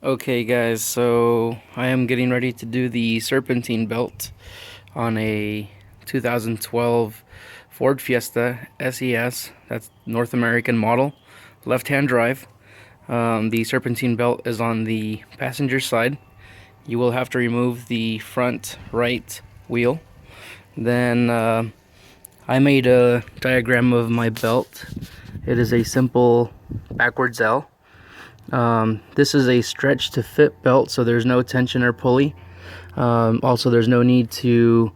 Okay guys, so I am getting ready to do the Serpentine belt on a 2012 Ford Fiesta SES. That's North American model, left-hand drive. The Serpentine belt is on the passenger side. You will have to remove the front right wheel. Then I made a diagram of my belt. It is a simple backwards L. This is a stretch to fit belt, so there's no tension or pulley. Also, there's no need to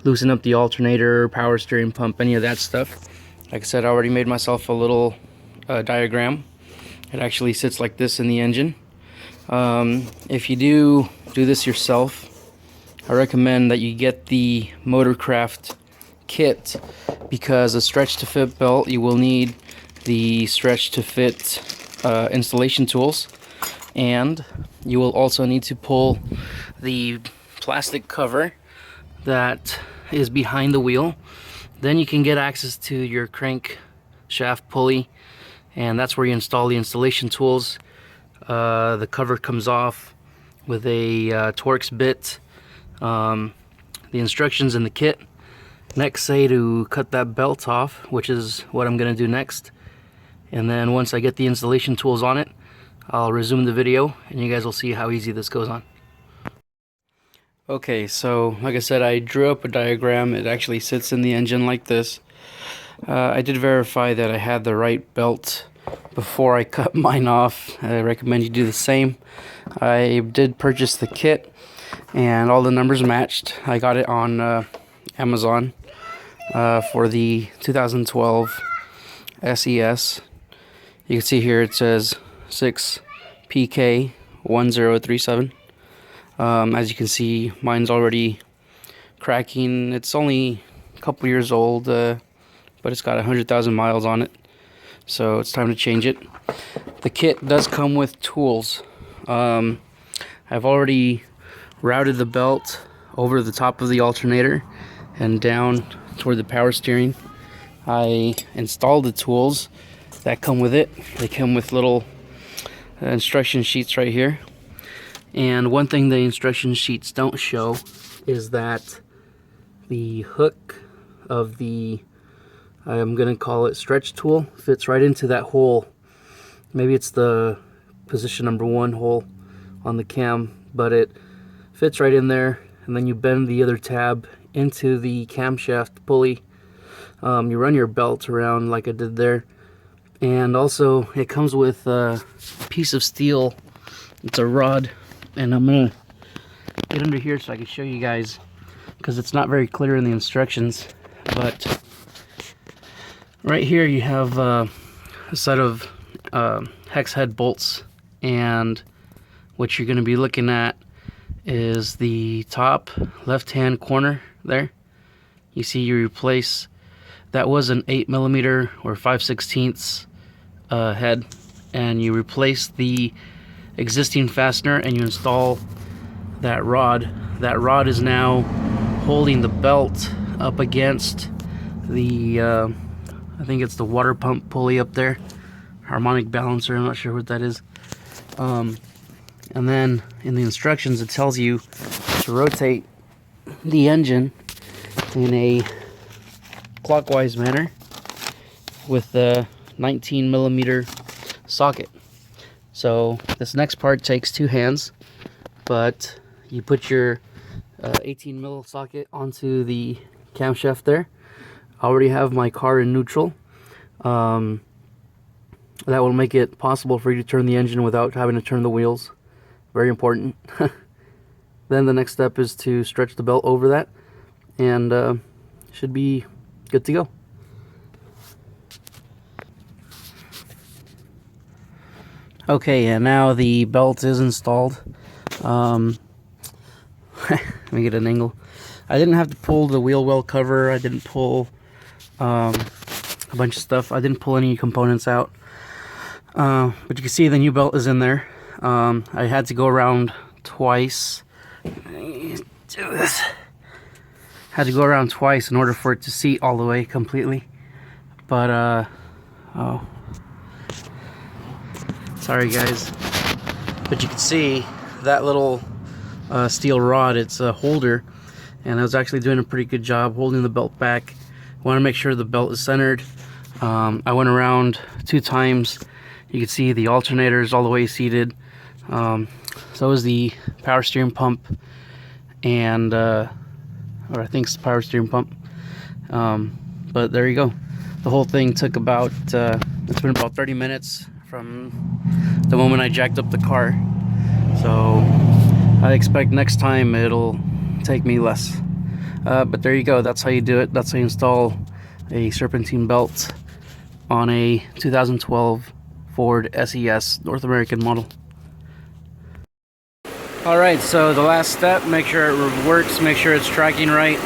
loosen up the alternator, power steering pump, any of that stuff. Like I said, I already made myself a little diagram. It actually sits like this in the engine. If you do this yourself, I recommend that you get the Motorcraft kit, because a stretch to fit belt, you will need the stretch to fit installation tools, and you will also need to pull the plastic cover that is behind the wheel. Then you can get access to your crank shaft pulley, and that's where you install the installation tools. The cover comes off with a Torx bit. The instructions in the kit next say to cut that belt off, which is what I'm going to do next. And then once I get the installation tools on it, I'll resume the video and you guys will see how easy this goes on. Okay, so like I said, I drew up a diagram. It actually sits in the engine like this. I did verify that I had the right belt before I cut mine off. I recommend you do the same. I did purchase the kit and all the numbers matched. I got it on Amazon for the 2012 SES. You can see here it says 6PK1037. As you can see, mine's already cracking. It's only a couple years old, but it's got 100,000 miles on it, so it's time to change it. The kit does come with tools. I've already routed the belt over the top of the alternator and down toward the power steering. I installed the tools that come with it. They come with little instruction sheets right here. And one thing the instruction sheets don't show is that the hook of the, I'm gonna call it stretch tool, fits right into that hole. Maybe it's the position number 1 hole on the cam, but it fits right in there. And then you bend the other tab into the camshaft pulley. You run your belt around like I did there, and also it comes with a piece of steel. It's a rod, and I'm gonna get under here so I can show you guys, because it's not very clear in the instructions. But right here you have a set of hex head bolts, and what you're going to be looking at is the top left hand corner there. You see you replace, that was an 8mm or 5/16 head, and you replace the existing fastener and you install that rod. That rod is now holding the belt up against the I think it's the water pump pulley up there, harmonic balancer, I'm not sure what that is. And then in the instructions it tells you to rotate the engine in a clockwise manner with the 19mm socket. So this next part takes 2 hands, but you put your 18mm socket onto the camshaft there. I already have my car in neutral. That will make it possible for you to turn the engine without having to turn the wheels. Very important. Then the next step is to stretch the belt over that, and should be good to go. Okay, and now the belt is installed. Let me get an angle. I didn't have to pull the wheel well cover. I didn't pull a bunch of stuff. I didn't pull any components out. But you can see the new belt is in there. I had to go around twice. Let me do this. Had to go around twice in order for it to seat all the way completely. But oh, sorry guys. But you can see that little steel rod, it's a holder, and I was actually doing a pretty good job holding the belt back. Want to make sure the belt is centered. I went around 2 times. You can see the alternator is all the way seated. So is the power steering pump, and or I think it's the power steering pump. But there you go. The whole thing took about it's been about 30 minutes from the moment I jacked up the car. So I expect next time it'll take me less. But there you go. That's how you do it. That's how you install a serpentine belt on a 2012 Ford SES North American model. Alright, so the last step, make sure it works, make sure it's tracking right.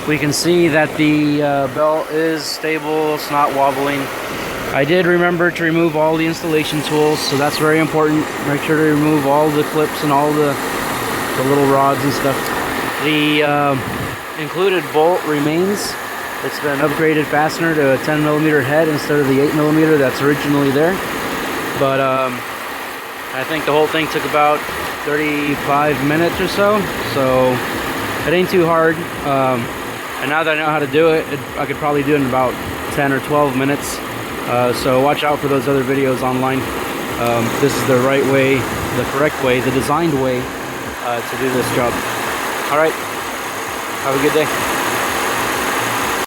We can see that the belt is stable, it's not wobbling. I did remember to remove all the installation tools, so that's very important. Make sure to remove all the clips and all the little rods and stuff. The included bolt remains. It's been an upgraded fastener to a 10mm head instead of the 8mm that's originally there. But I think the whole thing took about 35 minutes or so, so it ain't too hard. And now that I know how to do it, I could probably do it in about 10 or 12 minutes. So watch out for those other videos online. This is the right way, the correct way, the designed way to do this job. All right, have a good day.